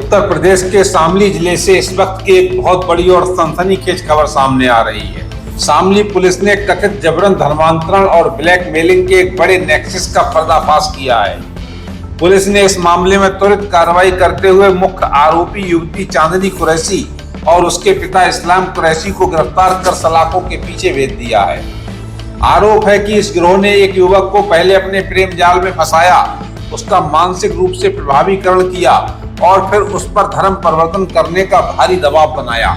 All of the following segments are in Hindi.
उत्तर प्रदेश के शामली जिले से इस वक्त की एक बहुत बड़ी और सनसनीखेज खबर सामने आ रही है। शामली पुलिस ने कथित जबरन धर्मांतरण और ब्लैकमेलिंग के एक बड़े नेक्सस का पर्दाफाश किया है। पुलिस ने इस मामले में त्वरित कार्रवाई करते हुए मुख्य आरोपी युवती चांदनी कुरैशी और उसके पिता इस्लाम कुरैशी को गिरफ्तार कर सलाखों के पीछे भेज दिया है। आरोप है कि इस गिरोह ने एक युवक को पहले अपने प्रेम जाल में फंसाया, उसका मानसिक रूप से प्रभावीकरण किया और फिर उस पर धर्म परिवर्तन करने का भारी दबाव बनाया।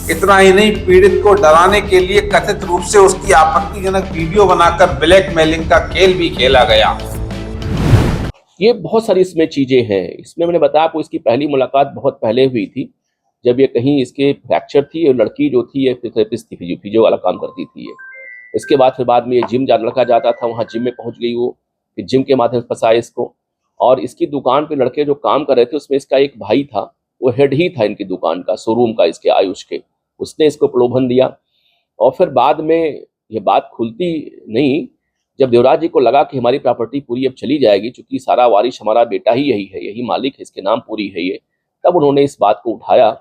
इतना ही नहीं, पीड़ित को डराने के लिए कथित रूप से उसकी आपत्तिजनक वीडियो बनाकर ब्लैकमेलिंग का खेल भी खेला गया। ये बहुत सारी इसमें चीजें हैं। इसमें मैंने बताया आपको, इसकी पहली मुलाकात बहुत पहले हुई थी, जब ये कहीं इसके फ्रैक्चर थी। ये लड़की जो थी ये फिजियोथेरेपिस्ट थी, फिजियो वाला काम करती थी ये। इसके बाद में ये जिम लड़का जाता था, वहाँ जिम में पहुंच गई वो, फिर जिम के माध्यम से फंसाया इसको। और इसकी दुकान पे लड़के जो काम कर रहे थे उसमें इसका एक भाई था, वो हेड ही था इनकी दुकान का, शोरूम का, इसके आयुष के। उसने इसको प्रलोभन दिया और फिर बाद में ये बात खुलती नहीं, जब देवराज जी को लगा कि हमारी प्रॉपर्टी पूरी अब चली जाएगी, चूंकि सारा वारिश हमारा बेटा ही यही है, यही मालिक है, इसके नाम पूरी है ये, तब उन्होंने इस बात को उठाया।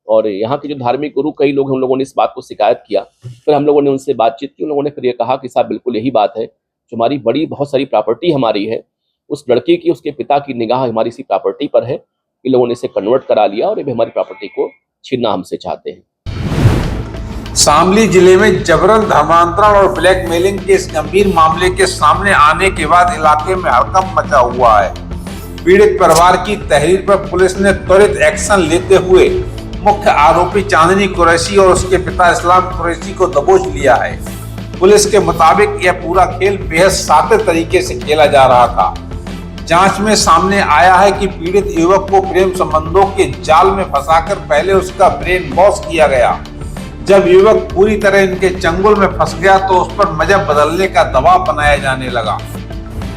और यहाँ के जो धार्मिक गुरु कई लोग, हम लोगों ने इस बात को शिकायत किया। फिर हम लोगों ने उनसे बातचीत की, उन लोगों ने फिर ये कहा कि साहब बिल्कुल यही बात है, जो हमारी बड़ी बहुत सारी प्रॉपर्टी हमारी है, उस लड़के की, उसके पिता की निगाह हमारी इसी प्रॉपर्टी पर है। इन लोगों ने इसे कन्वर्ट करा लिया और ये भी हमारी प्रॉपर्टी को छीनना हमसे चाहते हैं। शामली जिले में जबरन धर्मांतरण और ब्लैकमेलिंग के इस गंभीर मामले के सामने आने के बाद इलाके में हड़कंप मचा हुआ है। पीड़ित परिवार की तहरीर पर पुलिस ने त्वरित एक्शन लेते हुए मुख्य आरोपी चांदनी कुरैशी और उसके पिता इस्लाम कुरैशी को दबोच लिया है। पुलिस के मुताबिक यह पूरा खेल बेहद शातिर तरीके से खेला जा रहा था। जांच में सामने आया है कि पीड़ित युवक को प्रेम संबंधों के जाल में फंसाकर पहले उसका ब्रेन वॉश किया गया। जब युवक पूरी तरह इनके चंगुल में फंस गया तो उस पर मजहब बदलने का दबाव बनाया जाने लगा।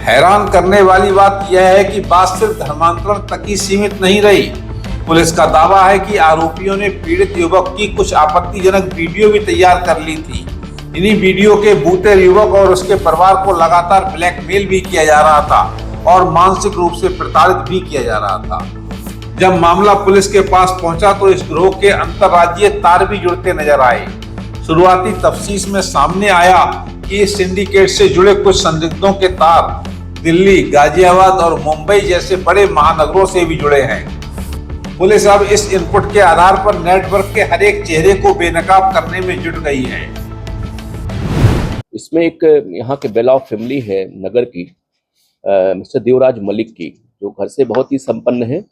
हैरान करने वाली बात यह है कि बात सिर्फ धर्मांतरण तक ही सीमित नहीं रही। पुलिस का दावा है कि आरोपियों ने पीड़ित युवक की कुछ आपत्तिजनक वीडियो भी तैयार कर ली थी। इन्हीं वीडियो के बूते युवक और उसके परिवार को लगातार ब्लैकमेल भी किया जा रहा था और मानसिक रूप से प्रताड़ित भी किया जा रहा था। जब मामला पुलिस के पास पहुंचा तो इस गिरोह के अंतर्राज्यीय तार भी जुड़ते नजर आए। शुरुआती तफ्तीश में सामने आया कि इस सिंडिकेट से जुड़े कुछ संदिग्धों के तार दिल्ली, गाजियाबाद और मुंबई जैसे बड़े महानगरों से भी जुड़े हैं। पुलिस अब इस इनपुट के आधार पर नेटवर्क के हर एक चेहरे को बेनकाब करने में जुट गई है। इसमें एक यहाँ के बेल ऑफ फैमिली है नगर की, मिस्टर देवराज मलिक की, जो घर से बहुत ही संपन्न है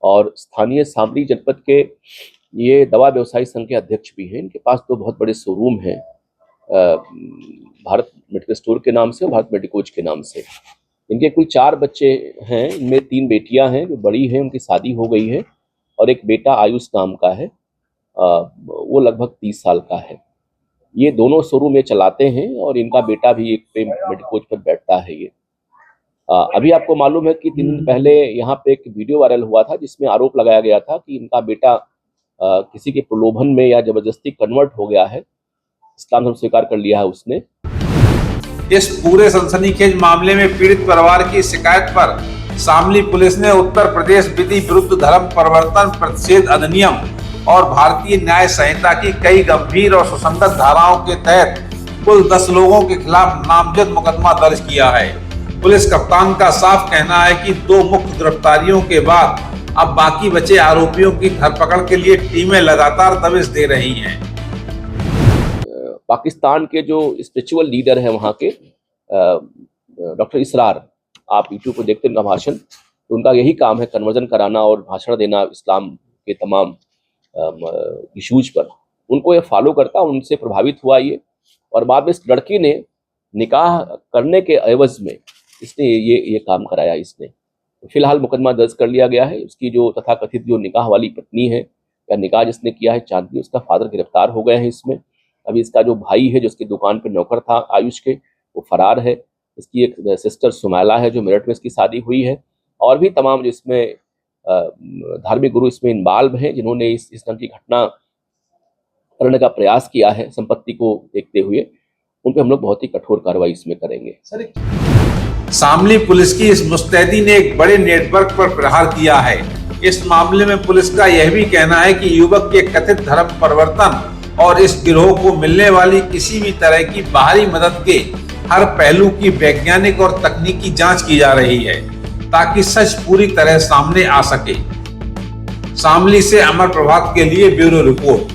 और स्थानीय शामली जनपद के ये दवा व्यवसायी संघ के अध्यक्ष भी हैं। इनके पास तो बहुत बड़े शोरूम हैं, भारत मेडिकल स्टोर के नाम से और भारत मेडिकोज के नाम से। इनके कुल 4 बच्चे हैं, इनमें 3 बेटियां हैं जो बड़ी हैं, उनकी शादी हो गई है, और एक बेटा आयुष नाम का है, वो लगभग 30 साल का है। ये दोनों शोरूम ये चलाते हैं और इनका बेटा भी एक पे मेडिकोज पर बैठता है ये। अभी आपको मालूम है कि 3 दिन पहले यहाँ पे एक वीडियो वायरल हुआ था जिसमें आरोप लगाया गया था कि इनका बेटा किसी के प्रलोभन में या जबरदस्ती कन्वर्ट हो गया है, इस्लाम धर्म स्वीकार कर लिया है उसने। इस पूरे सनसनीखेज मामले में पीड़ित परिवार की शिकायत पर शामली पुलिस ने उत्तर प्रदेश विधि विरुद्ध धर्म परिवर्तन प्रतिषेध अधिनियम और भारतीय न्याय संहिता की कई गंभीर और सुसंगत धाराओं के तहत कुल 10 लोगों के खिलाफ नामजद मुकदमा दर्ज किया है। पुलिस कप्तान का साफ कहना है कि 2 मुख्य गिरफ्तारियों के बाद अब बाकी बचे आरोपियों की धरपकड़ के लिए टीमें लगातार दबिश दे रही हैं। पाकिस्तान के जो स्पिरिचुअल लीडर हैं वहाँ के डॉक्टर इसरार, आप यूट्यूब पर देखते हैं उनका भाषण, तो उनका यही काम है कन्वर्जन कराना और भाषण देना इस्लाम के तमाम इशूज पर। उनको ये फॉलो करता, उनसे प्रभावित हुआ ये, और बाद में इस लड़की ने निकाह करने के एवज में इसने ये काम कराया इसने। तो फिलहाल मुकदमा दर्ज कर लिया गया है। उसकी जो तथाकथित जो निकाह वाली पत्नी है या निकाह जिसने किया है चांदनी, उसका फादर गिरफ्तार हो गए हैं इसमें। अभी इसका जो भाई है जो उसकी दुकान पर नौकर था आयुष के, वो फरार है। इसकी एक सिस्टर सुमैला है जो मेरठ में इसकी शादी हुई है, और भी तमाम जो इसमें धार्मिक गुरु इसमें इन्वॉल्व हैं जिन्होंने इस ढंग की घटना करने का प्रयास किया है संपत्ति को देखते हुए। उन पर हम लोग बहुत ही कठोर कार्रवाई इसमें करेंगे। शामली पुलिस की इस मुस्तैदी ने एक बड़े नेटवर्क पर प्रहार किया है। इस मामले में पुलिस का यह भी कहना है कि युवक के कथित धर्म परिवर्तन और इस गिरोह को मिलने वाली किसी भी तरह की बाहरी मदद के हर पहलू की वैज्ञानिक और तकनीकी जांच की जा रही है ताकि सच पूरी तरह सामने आ सके। शामली से अमर प्रभात के लिए ब्यूरो रिपोर्ट।